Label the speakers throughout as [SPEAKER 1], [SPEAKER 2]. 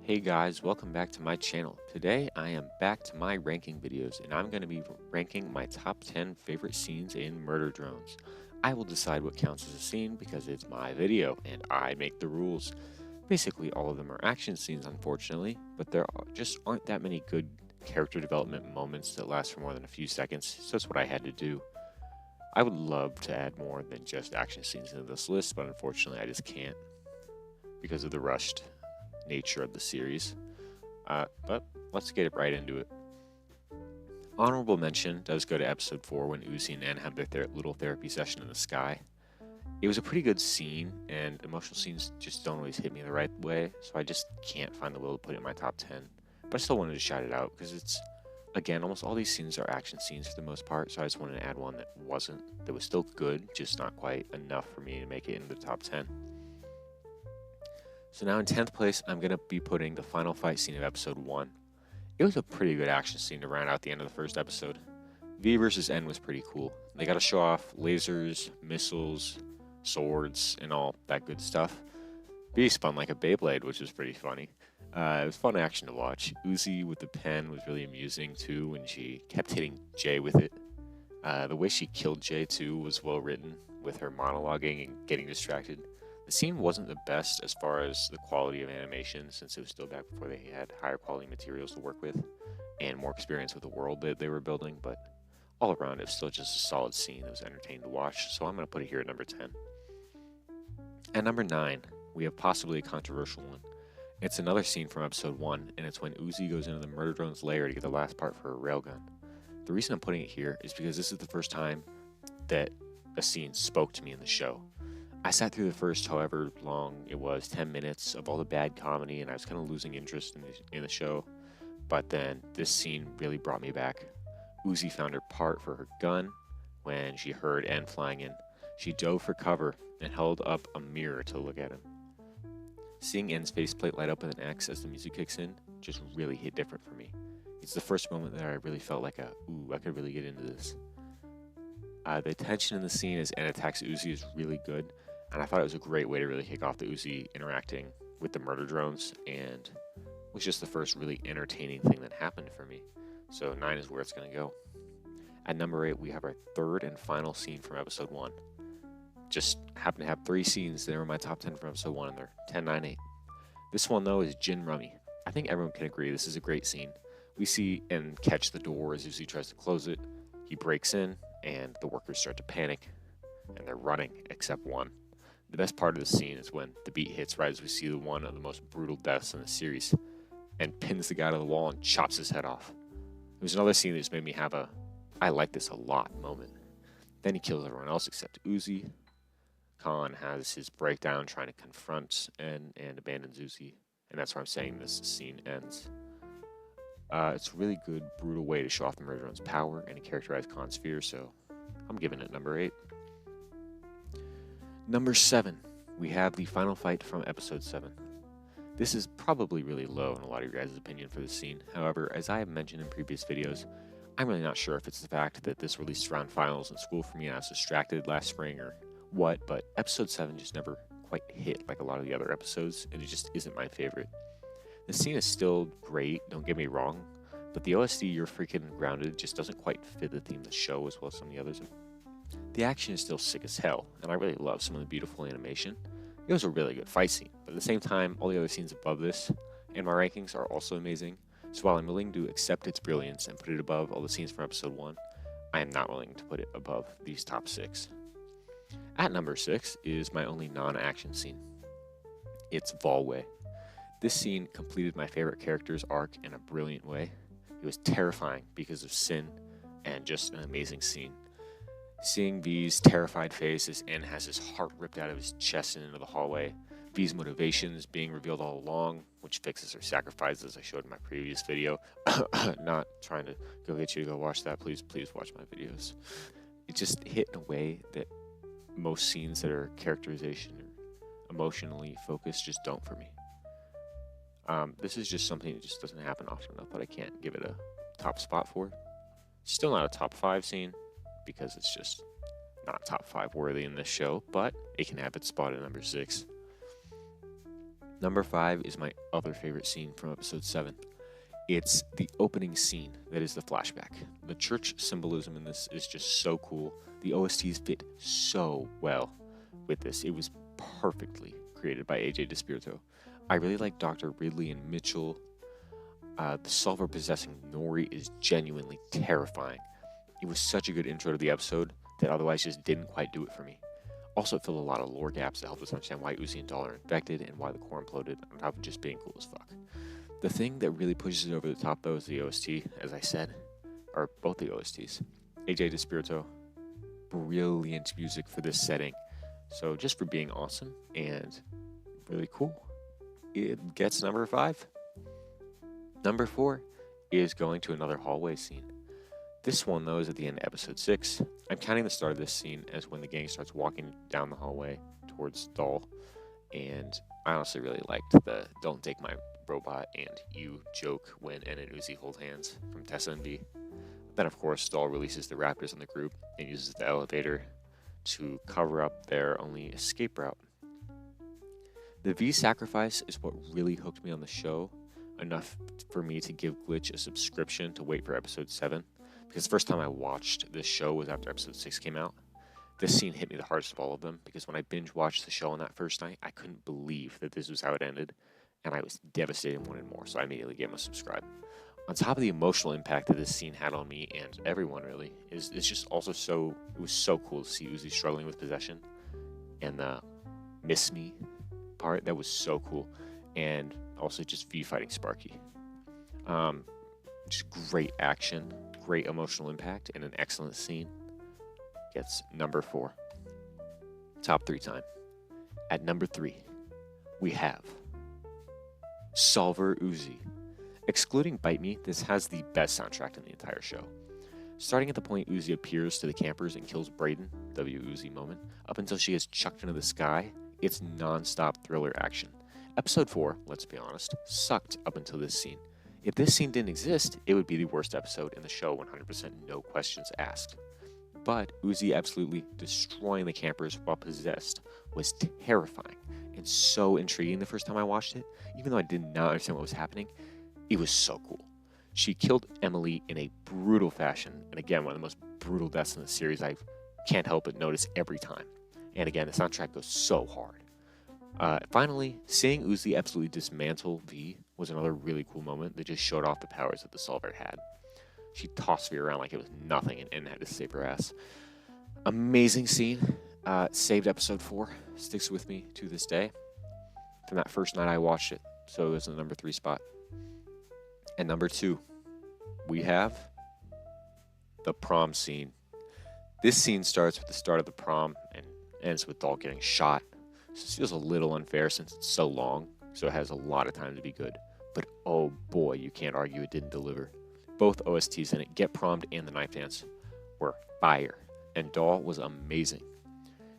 [SPEAKER 1] Hey guys, welcome back to my channel. Today I am back to my ranking videos and I'm going to be ranking my top 10 favorite scenes in Murder Drones. I will decide what counts as a scene because it's my video and I make the rules. Basically all of them are action scenes unfortunately, but just aren't that many good character development moments that last for more than a few seconds, so that's what I had to do. I would love to add more than just action scenes into this list, but unfortunately I just can't because of the rushed nature of the series. But let's get right into it. Honorable mention does go to episode 4 when Uzi and N have their little therapy session in the sky. It was a pretty good scene, and emotional scenes just don't always hit me the right way, so I just can't find the will to put it in my top 10. But I still wanted to shout it out because it's, again, almost all these scenes are action scenes for the most part, so I just wanted to add one that was still good, just not quite enough for me to make it into the top 10. So now in 10th place, I'm going to be putting the final fight scene of episode 1. It was a pretty good action scene to round out the end of the first episode. V versus N was pretty cool. They got to show off lasers, missiles, swords, and all that good stuff. V spun like a Beyblade, which was pretty funny. It was fun action to watch. Uzi with the pen was really amusing too when she kept hitting Jay with it. The way she killed Jay too was well written, with her monologuing and getting distracted. The scene wasn't the best as far as the quality of animation, since it was still back before they had higher quality materials to work with and more experience with the world that they were building, but all around it was still just a solid scene that was entertaining to watch, so I'm going to put it here at number 10. At number 9, we have possibly a controversial one. It's another scene from episode 1, and it's when Uzi goes into the murder drone's lair to get the last part for her railgun. The reason I'm putting it here is because this is the first time that a scene spoke to me in the show. I sat through the first, however long it was, 10 minutes of all the bad comedy, and I was kind of losing interest in the show. But then this scene really brought me back. Uzi found her part for her gun when she heard N flying in. She dove for cover and held up a mirror to look at him. Seeing N's faceplate light up with an X as the music kicks in just really hit different for me. It's the first moment that I really felt like I could really get into this. The tension in the scene as N attacks Uzi is really good. And I thought it was a great way to really kick off the Uzi interacting with the murder drones, and was just the first really entertaining thing that happened for me. So 9 is where it's going to go. At number 8, we have our third and final scene from episode 1. Just happen to have 3 scenes that are in my top 10 from episode 1, and they're 10, 9, 8. This one, though, is Jin Rummy. I think everyone can agree this is a great scene. We see N catch the door as Uzi tries to close it. He breaks in, and the workers start to panic, and they're running, except one. The best part of the scene is when the beat hits right as we see one of the most brutal deaths in the series, and pins the guy to the wall and chops his head off. It was another scene that just made me have I like this a lot moment. Then he kills everyone else except Uzi. Khan has his breakdown trying to confront and abandons Uzi, and that's where I'm saying this scene ends. It's a really good, brutal way to show off the murder drone's power and to characterize Khan's fear, so I'm giving it number 8. Number 7, we have the final fight from episode 7. This is probably really low in a lot of your guys' opinion for this scene. However, as I have mentioned in previous videos, I'm really not sure if it's the fact that this released around finals in school for me and I was distracted last spring or what, but episode 7 just never quite hit like a lot of the other episodes, and it just isn't my favorite. The scene is still great, don't get me wrong, but the OST You're Freaking Grounded just doesn't quite fit the theme of the show as well as some of the others. The action is still sick as hell, and I really love some of the beautiful animation. It was a really good fight scene, but at the same time, all the other scenes above this in my rankings are also amazing, so while I'm willing to accept its brilliance and put it above all the scenes from episode 1, I am not willing to put it above these top 6. At number 6 is my only non-action scene. It's Volway. This scene completed my favorite character's arc in a brilliant way. It was terrifying because of Sin, and just an amazing scene. Seeing V's terrified face as N has his heart ripped out of his chest and into the hallway, V's motivations being revealed all along, which fixes her sacrifice as I showed in my previous video. Not trying to go get you to go watch that, please watch my videos. It just hit in a way that most scenes that are characterization or emotionally focused just don't for me. This is just something that just doesn't happen often enough that I can't give it a top spot for. Still not a top 5 scene, because it's just not top 5 worthy in this show, but it can have its spot at number 6. Number 5 is my other favorite scene from episode 7. It's the opening scene that is the flashback. The church symbolism in this is just so cool. The OSTs fit so well with this. It was perfectly created by AJ DeSpirito. I really like Dr. Ridley and Mitchell. The solver possessing Nori is genuinely terrifying. It was such a good intro to the episode that otherwise just didn't quite do it for me. Also, it filled a lot of lore gaps that helped us understand why Uzi and Doll are infected and why the core imploded, on top of just being cool as fuck. The thing that really pushes it over the top, though, is the OST, as I said, or both the OSTs. AJ DeSpirito, brilliant music for this setting. So just for being awesome and really cool, it gets number 5. Number 4 is going to another hallway scene. This one, though, is at the end of episode 6. I'm counting the start of this scene as when the gang starts walking down the hallway towards Doll. And I honestly really liked the "Don't Take My Robot" and "You" joke when En and Uzi hold hands from Tessa and V. Then, of course, Doll releases the Raptors on the group and uses the elevator to cover up their only escape route. The V sacrifice is what really hooked me on the show, enough for me to give Glitch a subscription to wait for episode 7, because the first time I watched this show was after episode 6 came out. This scene hit me the hardest of all of them, because when I binge watched the show on that first night, I couldn't believe that this was how it ended, and I was devastated and wanted more, so I immediately gave him a subscribe. On top of the emotional impact that this scene had on me and everyone really, it's just also it was so cool to see Uzi struggling with possession, and the "miss me" part, that was so cool, and also just V fighting Sparky. Just great action, great emotional impact, and an excellent scene. Gets number 4. Top 3 time. At number 3, we have Solver Uzi. Excluding Bite Me, this has the best soundtrack in the entire show. Starting at the point Uzi appears to the campers and kills Brayden, W Uzi moment, up until she gets chucked into the sky, it's non-stop thriller action. Episode 4, let's be honest, sucked up until this scene. If this scene didn't exist, it would be the worst episode in the show, 100% no questions asked. But Uzi absolutely destroying the campers while possessed was terrifying and so intriguing the first time I watched it. Even though I did not understand what was happening, it was so cool. She killed Emily in a brutal fashion, and again, one of the most brutal deaths in the series I can't help but notice every time. And again, the soundtrack goes so hard. Finally, seeing Uzi absolutely dismantle V was another really cool moment that just showed off the powers that the Solver had. She tossed V around like it was nothing and had to save her ass. Amazing scene. Saved episode 4. Sticks with me to this day. From that first night I watched it. So it was in the number 3 spot. And number 2, we have the prom scene. This scene starts with the start of the prom and ends with Doll getting shot. This feels a little unfair since it's so long, so it has a lot of time to be good. But oh boy, you can't argue it didn't deliver. Both OSTs in it, Get Prommed and The Knife Dance, were fire, and Doll was amazing.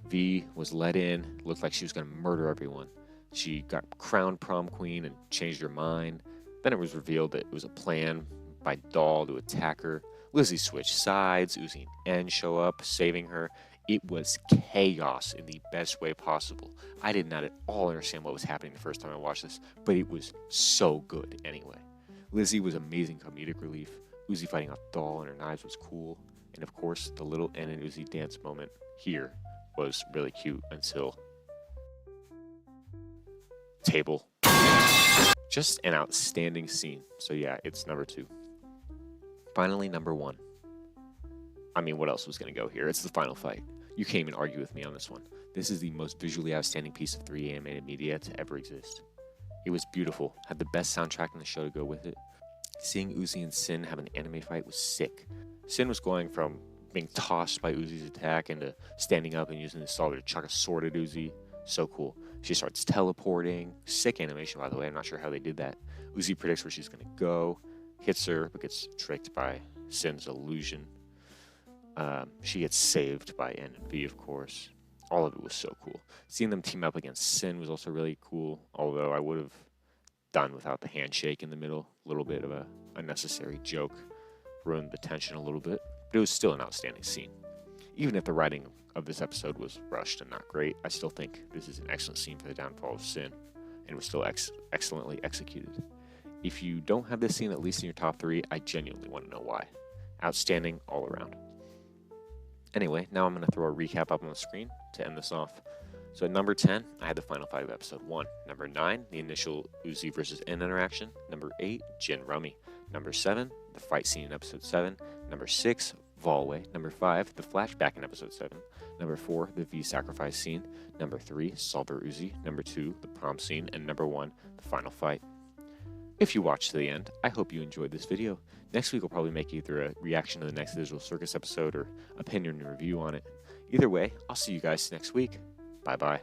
[SPEAKER 1] V was let in, looked like she was going to murder everyone. She got crowned prom queen and changed her mind. Then it was revealed that it was a plan by Doll to attack her. Lizzie switched sides, Uzi and N show up, saving her. It was chaos in the best way possible. I did not at all understand what was happening the first time I watched this, but it was so good anyway. Lizzie was amazing comedic relief. Uzi fighting off Doll and her knives was cool. And of course, the little N and Uzi dance moment here was really cute until table. Just an outstanding scene. So yeah, it's number 2. Finally, number 1. I mean, what else was going to go here? It's the final fight. You can't even argue with me on this one. This is the most visually outstanding piece of 3D animated media to ever exist. It was beautiful, had the best soundtrack in the show to go with it. Seeing Uzi and Sin have an anime fight was sick. Sin was going from being tossed by Uzi's attack into standing up and using his solver to chuck a sword at Uzi. So cool. She starts teleporting. Sick animation, by the way. I'm not sure how they did that. Uzi predicts where she's going to go, hits her, but gets tricked by Sin's illusion. She gets saved by N and V, of course. All of it was so cool. Seeing them team up against Sin was also really cool, although I would have done without the handshake in the middle. A little bit of a unnecessary joke. Ruined the tension a little bit. But it was still an outstanding scene. Even if the writing of this episode was rushed and not great, I still think this is an excellent scene for the downfall of Sin and was still excellently executed. If you don't have this scene at least in your top 3, I genuinely want to know why. Outstanding all around. Anyway, now I'm going to throw a recap up on the screen to end this off. So at number 10, I had the final fight of episode 1. Number 9, the initial Uzi versus N interaction. Number 8, Jin Rummy. Number 7, the fight scene in episode 7. Number 6, Volway. Number 5, the flashback in episode 7. Number 4, the V sacrifice scene. Number 3, Salber Uzi. Number 2, the prom scene. And number 1, the final fight. If you watched to the end, I hope you enjoyed this video. Next week, I'll probably make either a reaction to the next Digital Circus episode or opinion and review on it. Either way, I'll see you guys next week. Bye-bye.